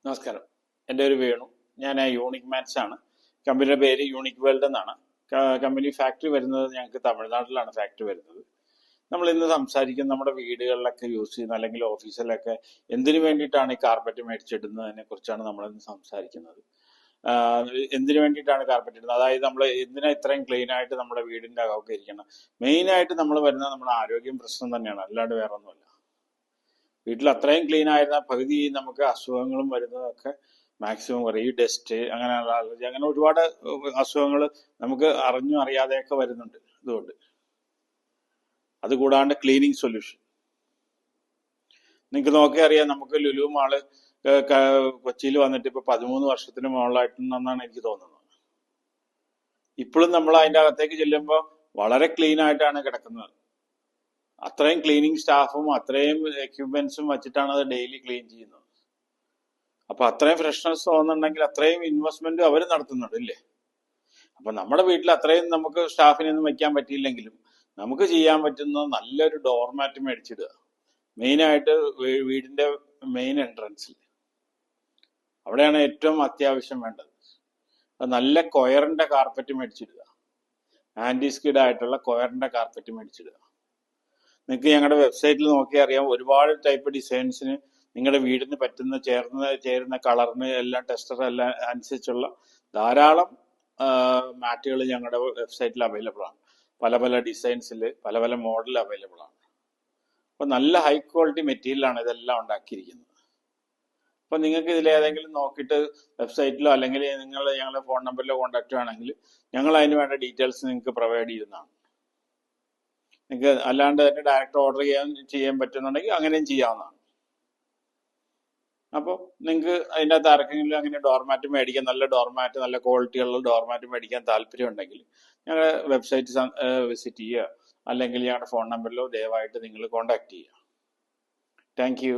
നമസ്കാരം. എൻ്റെ ഒരു വേണു. ഞാൻ യൂണിക് മാത്സ് ആണ്. കമ്പനിയുടെ പേര് യൂണിക് വേൾഡ് എന്നാണ്. കമ്പനി ഫാക്ടറി വരുന്നത് ഞങ്ങൾക്ക് തമിഴ്നാട്ടിലാണ് ഫാക്ടറി വരുന്നത്. നമ്മൾ ഇന്ന് സംസാരിക്കുന്ന നമ്മുടെ വീടുകളിലൊക്കെ യൂസ് ചെയ്യുന്ന അല്ലെങ്കിൽ ഓഫീസിലൊക്കെ എന്തിനു വേണ്ടിയിട്ടാണ് ഈ കാർപ്പറ്റ് മേടിച്ചിടുന്നതിനെ കുറിച്ചാണ് നമ്മളിന്ന് സംസാരിക്കുന്നത്. എന്തിനു വേണ്ടിയിട്ടാണ് കാർപ്പറ്റ് ഇടുന്നത്, അതായത് നമ്മൾ എന്തിനാ ഇത്രയും ക്ലീൻ ആയിട്ട് നമ്മുടെ വീടിന്റെ അകമൊക്കെ ഇരിക്കണം. മെയിനായിട്ട് നമ്മൾ വരുന്നത് നമ്മുടെ ആരോഗ്യം പ്രശ്നം തന്നെയാണ്, അല്ലാണ്ട് വേറെ ഒന്നുമല്ല. വീട്ടിൽ അത്രയും ക്ലീൻ ആയിരുന്ന പകുതി നമുക്ക് അസുഖങ്ങളും വരുന്നതൊക്കെ മാക്സിമം കുറയും. ഈ ഡസ്റ്റ്, അങ്ങനെയുള്ള അലർജി, അങ്ങനെ ഒരുപാട് അസുഖങ്ങൾ നമുക്ക് അറിഞ്ഞും അറിയാതെയൊക്കെ വരുന്നുണ്ട്. ഇതുകൊണ്ട് അതുകൂടാണ്ട് ക്ലീനിങ് സൊല്യൂഷൻ നിങ്ങൾക്ക് നോക്കി അറിയാം. നമുക്ക് ലുലു മാള് കൊച്ചിയിൽ വന്നിട്ട് ഇപ്പൊ 13 വർഷത്തിന് മുകളിലായിട്ടുണ്ടെന്നാണ് എനിക്ക് തോന്നുന്നത്. ഇപ്പോഴും നമ്മൾ അതിന്റെ അകത്തേക്ക് ചെല്ലുമ്പോൾ വളരെ ക്ലീൻ ആയിട്ടാണ് കിടക്കുന്നത്. അത്രയും ക്ലീനിങ് സ്റ്റാഫും അത്രയും എക്യുപ്മെന്റ്സും വെച്ചിട്ടാണ് അത് ഡെയിലി ക്ലീൻ ചെയ്യുന്നത്. അപ്പൊ അത്രയും ഫ്രഷ്നെസ് തോന്നുന്നുണ്ടെങ്കിൽ അത്രയും ഇൻവെസ്റ്റ്മെന്റ് അവർ നടത്തുന്നുണ്ട്, ഇല്ലേ? അപ്പൊ നമ്മുടെ വീട്ടിൽ അത്രയും നമുക്ക് സ്റ്റാഫിനൊന്നും വെക്കാൻ പറ്റിയില്ലെങ്കിലും നമുക്ക് ചെയ്യാൻ പറ്റുന്ന നല്ലൊരു ഡോർമാറ്റ് മേടിച്ചിടുക. മെയിനായിട്ട് വീടിന്റെ മെയിൻ എൻട്രൻസിൽ, അവിടെയാണ് ഏറ്റവും അത്യാവശ്യം വേണ്ടത്. നല്ല കൊയറിന്റെ കാർപ്പറ്റ് മേടിച്ചിടുക. ആന്റി സ്കിഡ് ആയിട്ടുള്ള കൊയറിന്റെ കാർപ്പറ്റ് മേടിച്ചിടുക. നിങ്ങൾക്ക് ഞങ്ങളുടെ വെബ്സൈറ്റിൽ നോക്കിയാൽ അറിയാം, ഒരുപാട് ടൈപ്പ് ഡിസൈൻസിന് നിങ്ങളുടെ വീടിന് പറ്റുന്ന ചേരുന്ന കളറിന് എല്ലാം ടെസ്റ്റർ എല്ലാം അനുസരിച്ചുള്ള ധാരാളം മാറ്റുകൾ ഞങ്ങളുടെ വെബ്സൈറ്റിൽ അവൈലബിൾ ആണ്. പല പല ഡിസൈൻസിൽ പല പല മോഡൽ അവൈലബിൾ ആണ്. അപ്പൊ നല്ല ഹൈ ക്വാളിറ്റി മെറ്റീരിയലാണ് ഇതെല്ലാം ഉണ്ടാക്കിയിരിക്കുന്നത്. അപ്പൊ നിങ്ങൾക്ക് ഇതിൽ ഏതെങ്കിലും നോക്കിയിട്ട് വെബ്സൈറ്റിലോ അല്ലെങ്കിൽ നിങ്ങൾ ഞങ്ങളുടെ ഫോൺ നമ്പറിലോ കോൺടാക്ട് ആണെങ്കിൽ ഞങ്ങൾ അതിന് വേണ്ട ഡീറ്റെയിൽസ് നിങ്ങൾക്ക് പ്രൊവൈഡ് ചെയ്യുന്നതാണ്. നിങ്ങൾക്ക് അല്ലാണ്ട് തന്നെ ഡയറക്റ്റ് ഓർഡർ ചെയ്യാൻ പറ്റുന്നുണ്ടെങ്കിൽ അങ്ങനെയും ചെയ്യാവുന്നതാണ്. അപ്പോൾ നിങ്ങൾക്ക് അതിൻ്റെ അകത്ത് ആർക്കെങ്കിലും അങ്ങനെ ഡോർമാറ്റ് മേടിക്കാൻ, നല്ല ഡോർമാറ്റ്, നല്ല ക്വാളിറ്റിയുള്ള ഡോർമാറ്റ് മേടിക്കാൻ താല്പര്യം ഉണ്ടെങ്കിൽ ഞങ്ങളുടെ വെബ്സൈറ്റ് വിസിറ്റ് ചെയ്യുക, അല്ലെങ്കിൽ ഞങ്ങളുടെ ഫോൺ നമ്പറിലോ ദയവായിട്ട് നിങ്ങൾ കോൺടാക്ട് ചെയ്യുക. Thank you.